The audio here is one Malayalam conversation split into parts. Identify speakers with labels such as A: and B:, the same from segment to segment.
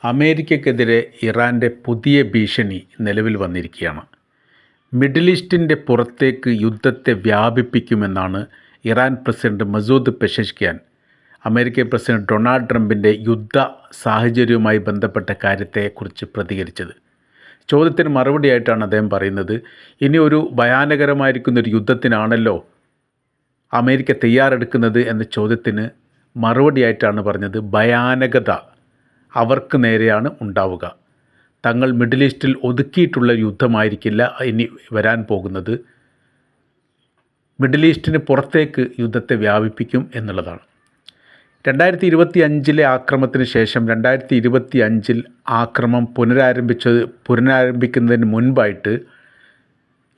A: അമേരിക്കക്കെതിരെ ഇറാൻ്റെ പുതിയ ഭീഷണി നിലവിൽ വന്നിരിക്കുകയാണ്. മിഡിൽ ഈസ്റ്റിൻ്റെ പുറത്തേക്ക് യുദ്ധത്തെ വ്യാപിപ്പിക്കുമെന്നാണ് Iran president Masoud Pezeshkian American president Donald ട്രംപിൻ്റെ യുദ്ധ സാഹചര്യവുമായി ബന്ധപ്പെട്ട കാര്യത്തെക്കുറിച്ച് പ്രതികരിച്ചത്. ചോദ്യത്തിന് മറുപടിയായിട്ടാണ് അദ്ദേഹം പറയുന്നത്, ഇനി ഒരു ഭയാനകരമായിരിക്കുന്നൊരു യുദ്ധത്തിനാണല്ലോ അമേരിക്ക തയ്യാറെടുക്കുന്നത് എന്ന ചോദ്യത്തിന് മറുപടിയായിട്ടാണ് പറഞ്ഞത്, ഭയാനകത അവർക്ക് നേരെയാണ് ഉണ്ടാവുക. തങ്ങൾ മിഡിൽ ഈസ്റ്റിൽ ഒതുക്കിയിട്ടുള്ള യുദ്ധമായിരിക്കില്ല ഇനി വരാൻ പോകുന്നത്, മിഡിൽ ഈസ്റ്റിന് പുറത്തേക്ക് യുദ്ധത്തെ വ്യാപിപ്പിക്കും എന്നുള്ളതാണ്. 2025 ആക്രമണത്തിന് ശേഷം 2025 ആക്രമണം പുനരാരംഭിക്കുന്നതിന് മുൻപായിട്ട്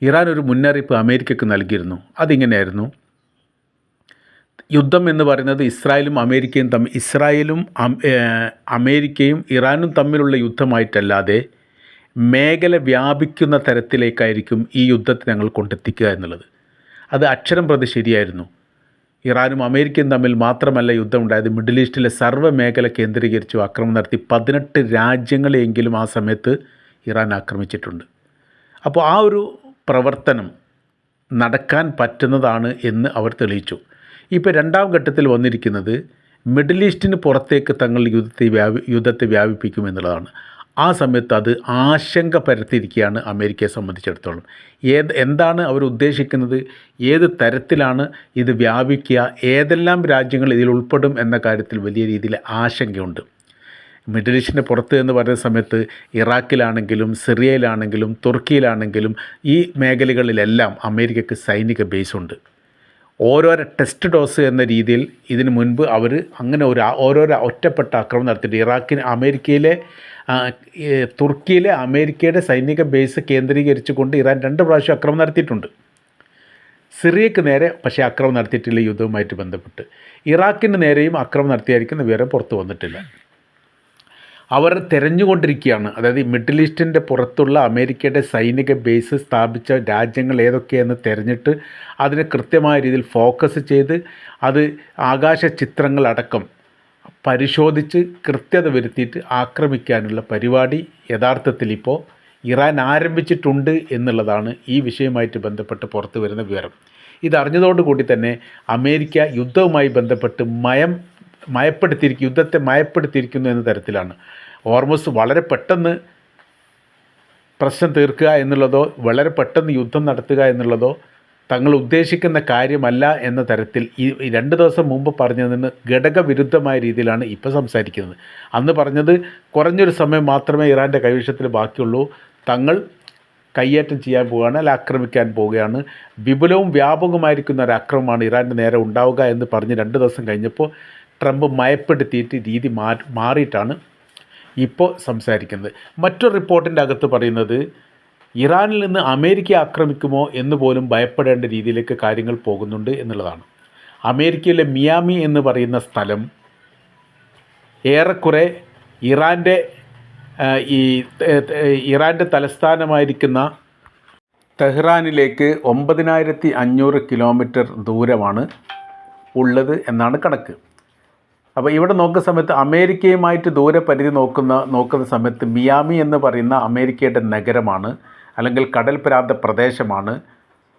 A: ഇറാൻ ഒരു മുന്നറിയിപ്പ് അമേരിക്കയ്ക്ക് നൽകിയിരുന്നു. അതിങ്ങനെയായിരുന്നു: യുദ്ധം എന്ന് പറയുന്നത് ഇസ്രായേലും അമേരിക്കയും ഇറാനും തമ്മിലുള്ള യുദ്ധമായിട്ടല്ലാതെ മേഖല വ്യാപിക്കുന്ന തരത്തിലേക്കായിരിക്കും ഈ യുദ്ധത്തെ ഞങ്ങൾ കൊണ്ടെത്തിക്കുക എന്നുള്ളത്. അത് അക്ഷരം പ്രതി ശരിയായിരുന്നു. ഇറാനും അമേരിക്കയും തമ്മിൽ മാത്രമല്ല യുദ്ധമുണ്ടായത്, മിഡിൽ ഈസ്റ്റിലെ സർവ്വ മേഖല കേന്ദ്രീകരിച്ചു ആക്രമണം നടത്തി 18 രാജ്യങ്ങളെയെങ്കിലും ആ സമയത്ത് ഇറാൻ ആക്രമിച്ചിട്ടുണ്ട്. അപ്പോൾ ആ ഒരു പ്രവർത്തനം നടക്കാൻ പറ്റുന്നതാണ് എന്ന് അവർ തെളിയിച്ചു. ഇപ്പോൾ രണ്ടാം ഘട്ടത്തിൽ വന്നിരിക്കുന്നത് മിഡിൽ ഈസ്റ്റിന് പുറത്തേക്ക് തങ്ങൾ യുദ്ധത്തെ വ്യാപിപ്പിക്കുമെന്നുള്ളതാണ്. ആ സമയത്ത് അത് ആശങ്ക പരത്തിയിരിക്കുകയാണ് അമേരിക്കയെ സംബന്ധിച്ചിടത്തോളം. എന്താണ് അവർ ഉദ്ദേശിക്കുന്നത്, ഏത് തരത്തിലാണ് ഇത് വ്യാപിക്കുക, ഏതെല്ലാം രാജ്യങ്ങൾ ഇതിൽ ഉൾപ്പെടും എന്ന കാര്യത്തിൽ വലിയ രീതിയിൽ ആശങ്കയുണ്ട്. മിഡിൽ ഈസ്റ്റിന് പുറത്ത് എന്ന് പറയുന്ന സമയത്ത് ഇറാഖിലാണെങ്കിലും സിറിയയിലാണെങ്കിലും തുർക്കിയിലാണെങ്കിലും ഈ മേഖലകളിലെല്ലാം അമേരിക്കയ്ക്ക് സൈനിക ബേസുണ്ട്. ഓരോരോ ടെസ്റ്റ് ഡോസ് എന്ന രീതിയിൽ ഇതിനു മുൻപ് അവർ അങ്ങനെ ഓരോരോ ഒറ്റപ്പെട്ട ആക്രമണം നടത്തിയിട്ട് തുർക്കിയിലെ അമേരിക്കയുടെ സൈനിക ബേസ് കേന്ദ്രീകരിച്ചുകൊണ്ട് ഇറാൻ 2 പ്രാവശ്യം ആക്രമണം നടത്തിയിട്ടുണ്ട്. സിറിയയ്ക്ക് നേരെ പക്ഷേ ആക്രമണം നടത്തിയിട്ടില്ല യുദ്ധവുമായിട്ട് ബന്ധപ്പെട്ട്. ഇറാഖിന് നേരെയും ആക്രമണം നടത്തിയായിരിക്കുന്ന വിവരം പുറത്തു വന്നിട്ടില്ല. അവർ തിരഞ്ഞുകൊണ്ടിരിക്കുകയാണ്, അതായത് മിഡിൽ ഈസ്റ്റിൻ്റെ പുറത്തുള്ള അമേരിക്കയുടെ സൈനിക ബേസ് സ്ഥാപിച്ച രാജ്യങ്ങൾ ഏതൊക്കെയെന്ന് തിരഞ്ഞിട്ട് അതിനെ കൃത്യമായ രീതിയിൽ ഫോക്കസ് ചെയ്ത് അത് ആകാശ ചിത്രങ്ങളടക്കം പരിശോധിച്ച് കൃത്യത വരുത്തിയിട്ട് ആക്രമിക്കാനുള്ള പരിപാടി യഥാർത്ഥത്തിൽ ഇപ്പോൾ ഇറാൻ ആരംഭിച്ചിട്ടുണ്ട് എന്നുള്ളതാണ് ഈ വിഷയവുമായിട്ട് ബന്ധപ്പെട്ട് പുറത്തു വരുന്ന വിവരം. ഇതറിഞ്ഞതോടുകൂടി തന്നെ അമേരിക്ക യുദ്ധവുമായി ബന്ധപ്പെട്ട് യുദ്ധത്തെ മയപ്പെടുത്തിയിരിക്കുന്നു എന്ന തരത്തിലാണ്. ഓൾമോസ്റ്റ് വളരെ പെട്ടെന്ന് പ്രശ്നം തീർക്കുക എന്നുള്ളതോ വളരെ പെട്ടെന്ന് യുദ്ധം നടത്തുക എന്നുള്ളതോ തങ്ങൾ ഉദ്ദേശിക്കുന്ന കാര്യമല്ല എന്ന തരത്തിൽ ഈ 2 ദിവസം മുമ്പ് പറഞ്ഞതിന് ഘടകവിരുദ്ധമായ രീതിയിലാണ് ഇപ്പോൾ സംസാരിക്കുന്നത്. അന്ന് പറഞ്ഞത് കുറഞ്ഞൊരു സമയം മാത്രമേ ഇറാൻ്റെ കൈവശത്തിൽ ബാക്കിയുള്ളൂ, തങ്ങൾ കയ്യേറ്റം ചെയ്യാൻ പോവുകയാണ്, അല്ല ആക്രമിക്കാൻ പോവുകയാണ്, വിപുലവും വ്യാപകമായിരിക്കുന്ന ഒരു ആക്രമണമാണ് ഇറാൻ്റെ നേരെ ഉണ്ടാവുക എന്ന് പറഞ്ഞ് 2 ദിവസം കഴിഞ്ഞപ്പോൾ ട്രംപ് മയപ്പെടുത്തിയിട്ട് രീതി മാറിയിട്ടാണ് ഇപ്പോൾ സംസാരിക്കുന്നത്. മറ്റൊരു റിപ്പോർട്ടിൻ്റെ അകത്ത് പറയുന്നത് ഇറാനിൽ നിന്ന് അമേരിക്ക ആക്രമിക്കുമോ എന്ന് പോലും ഭയപ്പെടേണ്ട രീതിയിലേക്ക് കാര്യങ്ങൾ പോകുന്നുണ്ട് എന്നുള്ളതാണ്. അമേരിക്കയിലെ മിയാമി എന്ന് പറയുന്ന സ്ഥലം ഏറെക്കുറെ ഇറാൻ്റെ തലസ്ഥാനമായിരിക്കുന്ന തെഹ്റാനിലേക്ക് 9500 കിലോമീറ്റർ ദൂരമാണ് ഉള്ളത് എന്നാണ് കണക്ക്. അപ്പോൾ ഇവിടെ നോക്കുന്ന സമയത്ത് അമേരിക്കയുമായിട്ട് ദൂരപരിധി നോക്കുന്ന സമയത്ത് മിയാമി എന്ന് പറയുന്ന അമേരിക്കയുടെ നഗരമാണ്, അല്ലെങ്കിൽ കടൽ പ്രാന്ത പ്രദേശമാണ്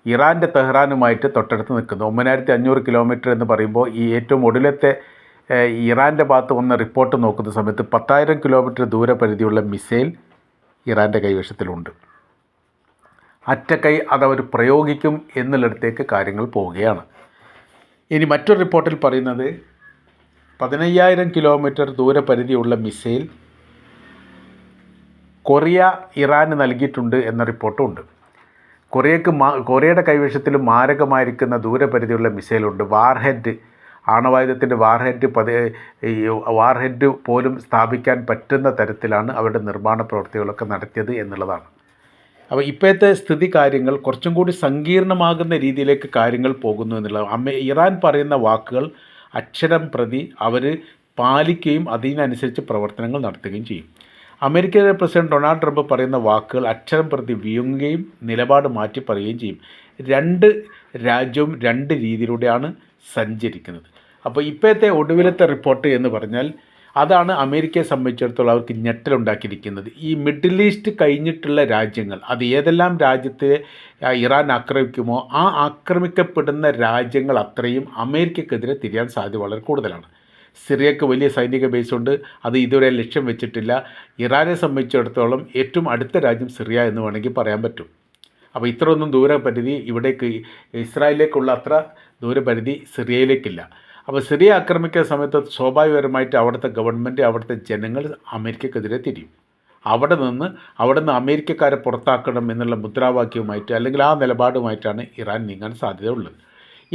A: ഇറാൻ്റെ തെഹ്റാനുമായിട്ട് തൊട്ടടുത്ത് നിൽക്കുന്നത്. 9500 കിലോമീറ്റർ എന്ന് പറയുമ്പോൾ ഈ ഏറ്റവും ഒടുവിലത്തെ ഇറാൻ്റെ ഭാഗത്ത് വന്ന റിപ്പോർട്ട് നോക്കുന്ന സമയത്ത് 10,000 കിലോമീറ്റർ ദൂരപരിധിയുള്ള മിസൈൽ ഇറാൻ്റെ കൈവശത്തിലുണ്ട്. അറ്റക്കൈ അതവർ പ്രയോഗിക്കും എന്നുള്ളിടത്തേക്ക് കാര്യങ്ങൾ പോവുകയാണ്. ഇനി മറ്റൊരു റിപ്പോർട്ടിൽ പറയുന്നത് 15,000 കിലോമീറ്റർ ദൂരപരിധിയുള്ള മിസൈൽ കൊറിയ ഇറാന് നൽകിയിട്ടുണ്ട് എന്ന റിപ്പോർട്ടുമുണ്ട്. കൊറിയയുടെ കൈവശത്തിൽ മാരകമായിരിക്കുന്ന ദൂരപരിധിയുള്ള മിസൈലുണ്ട്. ആണവായുധത്തിൻ്റെ വാർഹെഡ് പോലും സ്ഥാപിക്കാൻ പറ്റുന്ന തരത്തിലാണ് അവരുടെ നിർമ്മാണ പ്രവൃത്തികളൊക്കെ നടത്തിയത് എന്നുള്ളതാണ്. അപ്പോൾ ഇപ്പോഴത്തെ സ്ഥിതി കാര്യങ്ങൾ കുറച്ചും കൂടി സങ്കീർണമാകുന്ന രീതിയിലേക്ക് കാര്യങ്ങൾ പോകുന്നു എന്നുള്ളത്. ഇറാൻ പറയുന്ന വാക്കുകൾ അക്ഷരം പ്രതി അവർ പാലിക്കുകയും അതിനനുസരിച്ച് പ്രവർത്തനങ്ങൾ നടത്തുകയും ചെയ്യും. അമേരിക്കയിലെ പ്രസിഡന്റ് ഡൊണാൾഡ് ട്രംപ് പറയുന്ന വാക്കുകൾ അക്ഷരം പ്രതി വിഴുങ്ങുകയും നിലപാട് മാറ്റി പറയുകയും ചെയ്യും. 2 രാജ്യവും 2 രീതിയിലൂടെയാണ് സഞ്ചരിക്കുന്നത്. അപ്പോൾ ഇപ്പോഴത്തെ ഒടുവിലത്തെ റിപ്പോർട്ട് എന്ന് പറഞ്ഞാൽ അതാണ് അമേരിക്കയെ സംബന്ധിച്ചിടത്തോളം അവർക്ക് ഞെട്ടലുണ്ടാക്കിയിരിക്കുന്നത്. ഈ മിഡിൽ ഈസ്റ്റ് കഴിഞ്ഞിട്ടുള്ള രാജ്യങ്ങൾ, അത് ഏതെല്ലാം രാജ്യത്തെ ഇറാൻ ആക്രമിക്കുമോ ആ ആക്രമിക്കപ്പെടുന്ന രാജ്യങ്ങൾ അത്രയും അമേരിക്കക്കെതിരെ തിരിയാൻ സാധ്യത വളരെ കൂടുതലാണ്. സിറിയക്ക് വലിയ സൈനിക ബേസുണ്ട്, അത് ഇതുവരെ ലക്ഷ്യം വെച്ചിട്ടില്ല. ഇറാനെ സംബന്ധിച്ചിടത്തോളം ഏറ്റവും അടുത്ത രാജ്യം സിറിയ എന്ന് വേണമെങ്കിൽ പറയാൻ പറ്റും. അപ്പോൾ ഇത്രയൊന്നും ദൂരപരിധി ഇവിടേക്ക് ഇസ്രായേലിലേക്കുള്ള അത്ര ദൂരപരിധി സിറിയയിലേക്കില്ല. അപ്പോൾ സിറിയ ആക്രമിക്കുന്ന സമയത്ത് സ്വാഭാവികപരമായിട്ട് അവിടുത്തെ ഗവൺമെൻറ്, അവിടുത്തെ ജനങ്ങൾ അമേരിക്കക്കെതിരെ തിരിയും. അവിടെ നിന്ന് അമേരിക്കക്കാരെ പുറത്താക്കണം എന്നുള്ള മുദ്രാവാക്യവുമായിട്ട് അല്ലെങ്കിൽ ആ നിലപാടുമായിട്ടാണ് ഇറാൻ നീങ്ങാൻ സാധ്യതയുള്ളത്.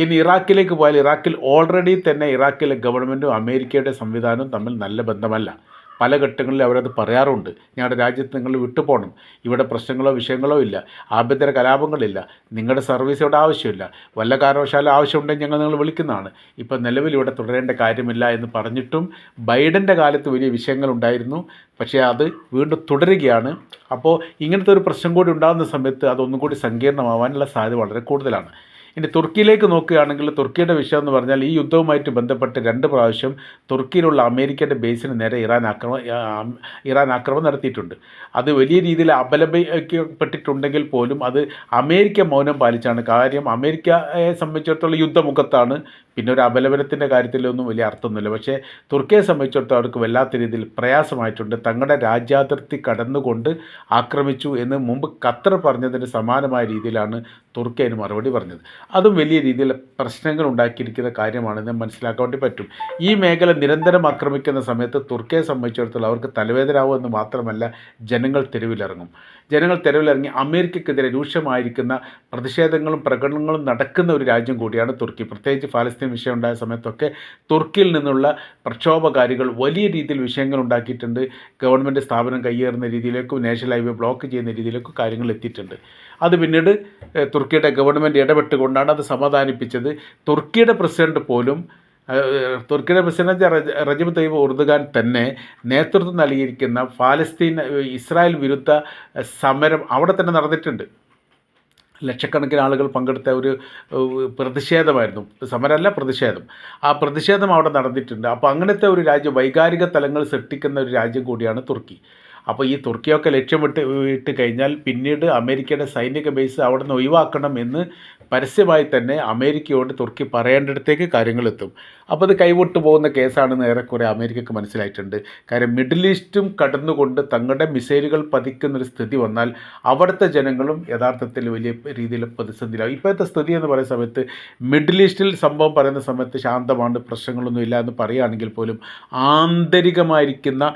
A: ഇനി ഇറാഖിലേക്ക് പോയാൽ ഇറാഖിൽ ഓൾറെഡി തന്നെ ഇറാഖിലെ ഗവൺമെൻറ്റും അമേരിക്കയുടെ സംവിധാനവും തമ്മിൽ നല്ല ബന്ധമല്ല. പല ഘട്ടങ്ങളിൽ അവരത് പറയാറുണ്ട്, ഞങ്ങളുടെ രാജ്യത്ത് നിങ്ങൾ വിട്ടുപോകണം, ഇവിടെ പ്രശ്നങ്ങളോ വിഷയങ്ങളോ ഇല്ല, ആഭ്യന്തര കലാപങ്ങളില്ല, നിങ്ങളുടെ സർവീസ് ഇവിടെ ആവശ്യമില്ല, വല്ല കാരണവശാലും ആവശ്യമുണ്ടെങ്കിൽ നിങ്ങൾ വിളിക്കുന്നതാണ്, ഇപ്പം നിലവിൽ ഇവിടെ തുടരേണ്ട കാര്യമില്ല എന്ന് പറഞ്ഞിട്ടും ബൈഡൻ്റെ കാലത്ത് വലിയ വിഷയങ്ങളുണ്ടായിരുന്നു. പക്ഷേ അത് വീണ്ടും തുടരുകയാണ്. അപ്പോൾ ഇങ്ങനത്തെ ഒരു പ്രശ്നം കൂടി ഉണ്ടാകുന്ന സമയത്ത് അതൊന്നും കൂടി സങ്കീർണമാവാനുള്ള സാധ്യത വളരെ കൂടുതലാണ്. ഇനി തുർക്കിയിലേക്ക് നോക്കുകയാണെങ്കിൽ തുർക്കിയുടെ വിഷയം എന്ന് പറഞ്ഞാൽ ഈ യുദ്ധവുമായിട്ട് ബന്ധപ്പെട്ട് 2 പ്രാവശ്യം തുർക്കിയിലുള്ള അമേരിക്കയുടെ ബേസിന് നേരെ ഇറാൻ ആക്രമണം നടത്തിയിട്ടുണ്ട്. അത് വലിയ രീതിയിൽ അപലപിക്കപ്പെട്ടിട്ടുണ്ടെങ്കിൽ പോലും അത് അമേരിക്ക മൗനം പാലിച്ചാണ്. കാര്യം അമേരിക്കയെ സംബന്ധിച്ചിടത്തോളം യുദ്ധമുഖത്താണ്, പിന്നെ ഒരു അപലപനത്തിൻ്റെ കാര്യത്തിലൊന്നും വലിയ അർത്ഥമൊന്നുമില്ല. പക്ഷേ തുർക്കിയെ സംബന്ധിച്ചിടത്തോളം അവർക്ക് വല്ലാത്ത രീതിയിൽ പ്രയാസമായിട്ടുണ്ട്. തങ്ങളുടെ രാജ്യാതിർത്തി കടന്നുകൊണ്ട് ആക്രമിച്ചു എന്ന് മുമ്പ് ഖത്തർ പറഞ്ഞതിന് സമാനമായ രീതിയിലാണ് തുർക്കി അതിന് മറുപടി പറഞ്ഞത്. അതും വലിയ രീതിയിൽ പ്രശ്നങ്ങൾ ഉണ്ടാക്കിയിരിക്കുന്ന കാര്യമാണെന്ന് മനസ്സിലാക്കാൻ വേണ്ടി പറ്റും. ഈ മേഖല നിരന്തരം ആക്രമിക്കുന്ന സമയത്ത് തുർക്കിയെ സംബന്ധിച്ചിടത്തോളം അവർക്ക് തലവേദനാവുമെന്ന് മാത്രമല്ല ജനങ്ങൾ തെരുവിലിറങ്ങി അമേരിക്കക്കെതിരെ രൂക്ഷമായിരിക്കുന്ന പ്രതിഷേധങ്ങളും പ്രകടനങ്ങളും നടക്കുന്ന ഒരു രാജ്യം കൂടിയാണ് തുർക്കി. പ്രത്യേകിച്ച് ഫലസ്തീൻ വിഷയം ഉണ്ടായ സമയത്തൊക്കെ തുർക്കിയിൽ നിന്നുള്ള പ്രക്ഷോഭകാരികൾ വലിയ രീതിയിൽ വിഷയങ്ങൾ ഉണ്ടാക്കിയിട്ടുണ്ട്. ഗവൺമെൻറ് സ്ഥാപനം കയ്യേറുന്ന രീതിയിലേക്കും നാഷണൽ ഹൈവേ ബ്ലോക്ക് ചെയ്യുന്ന രീതിയിലേക്കും കാര്യങ്ങൾ എത്തിയിട്ടുണ്ട്. അത് പിന്നീട് തുർക്കിയുടെ ഗവൺമെൻറ് ഇടപെട്ടുകൊണ്ടാണ് അത് സമാധാനിപ്പിച്ചത്. തുർക്കിയുടെ പ്രസിഡന്റ് പോലും റജബ് തയ്യിബ് എർദോഗാൻ തന്നെ നേതൃത്വം നൽകിയിരിക്കുന്ന ഇസ്രായേൽ വിരുദ്ധ സമരം അവിടെ തന്നെ നടന്നിട്ടുണ്ട്. ലക്ഷക്കണക്കിന് ആളുകൾ പങ്കെടുത്ത ഒരു പ്രതിഷേധമായിരുന്നു, സമരമല്ല പ്രതിഷേധം. ആ പ്രതിഷേധം അവിടെ നടന്നിട്ടുണ്ട്. അപ്പോൾ അങ്ങനത്തെ ഒരു രാജ്യം, വൈകാരിക തലങ്ങൾ സൃഷ്ടിക്കുന്ന ഒരു രാജ്യം കൂടിയാണ് തുർക്കി. അപ്പോൾ ഈ തുർക്കിയൊക്കെ ലക്ഷ്യമിട്ട് കഴിഞ്ഞാൽ പിന്നീട് അമേരിക്കയുടെ സൈനിക ബേസ് അവിടെ നിന്ന് ഒഴിവാക്കണം എന്ന് പരസ്യമായി തന്നെ അമേരിക്കയോട് തുർക്കി പറയേണ്ടിടത്തേക്ക് കാര്യങ്ങളെത്തും. അപ്പോൾ അത് കൈവിട്ടു പോകുന്ന കേസാണെന്ന് ഏറെക്കുറെ അമേരിക്കക്ക് മനസ്സിലായിട്ടുണ്ട്. കാര്യം മിഡിൽ ഈസ്റ്റും കടന്നുകൊണ്ട് തങ്ങളുടെ മിസൈലുകൾ പതിക്കുന്നൊരു സ്ഥിതി വന്നാൽ അവിടുത്തെ ജനങ്ങളും യഥാർത്ഥത്തിൽ വലിയ രീതിയിൽ പ്രതിസന്ധിയിലാവും. ഇപ്പോഴത്തെ സ്ഥിതി എന്ന് പറയുന്ന സമയത്ത് മിഡിൽ ഈസ്റ്റിൽ സംഭവം പറയുന്ന സമയത്ത് ശാന്തമാണ്, പ്രശ്നങ്ങളൊന്നും ഇല്ല എന്ന് പറയുകയാണെങ്കിൽ പോലും ആന്തരികമായിരിക്കുന്ന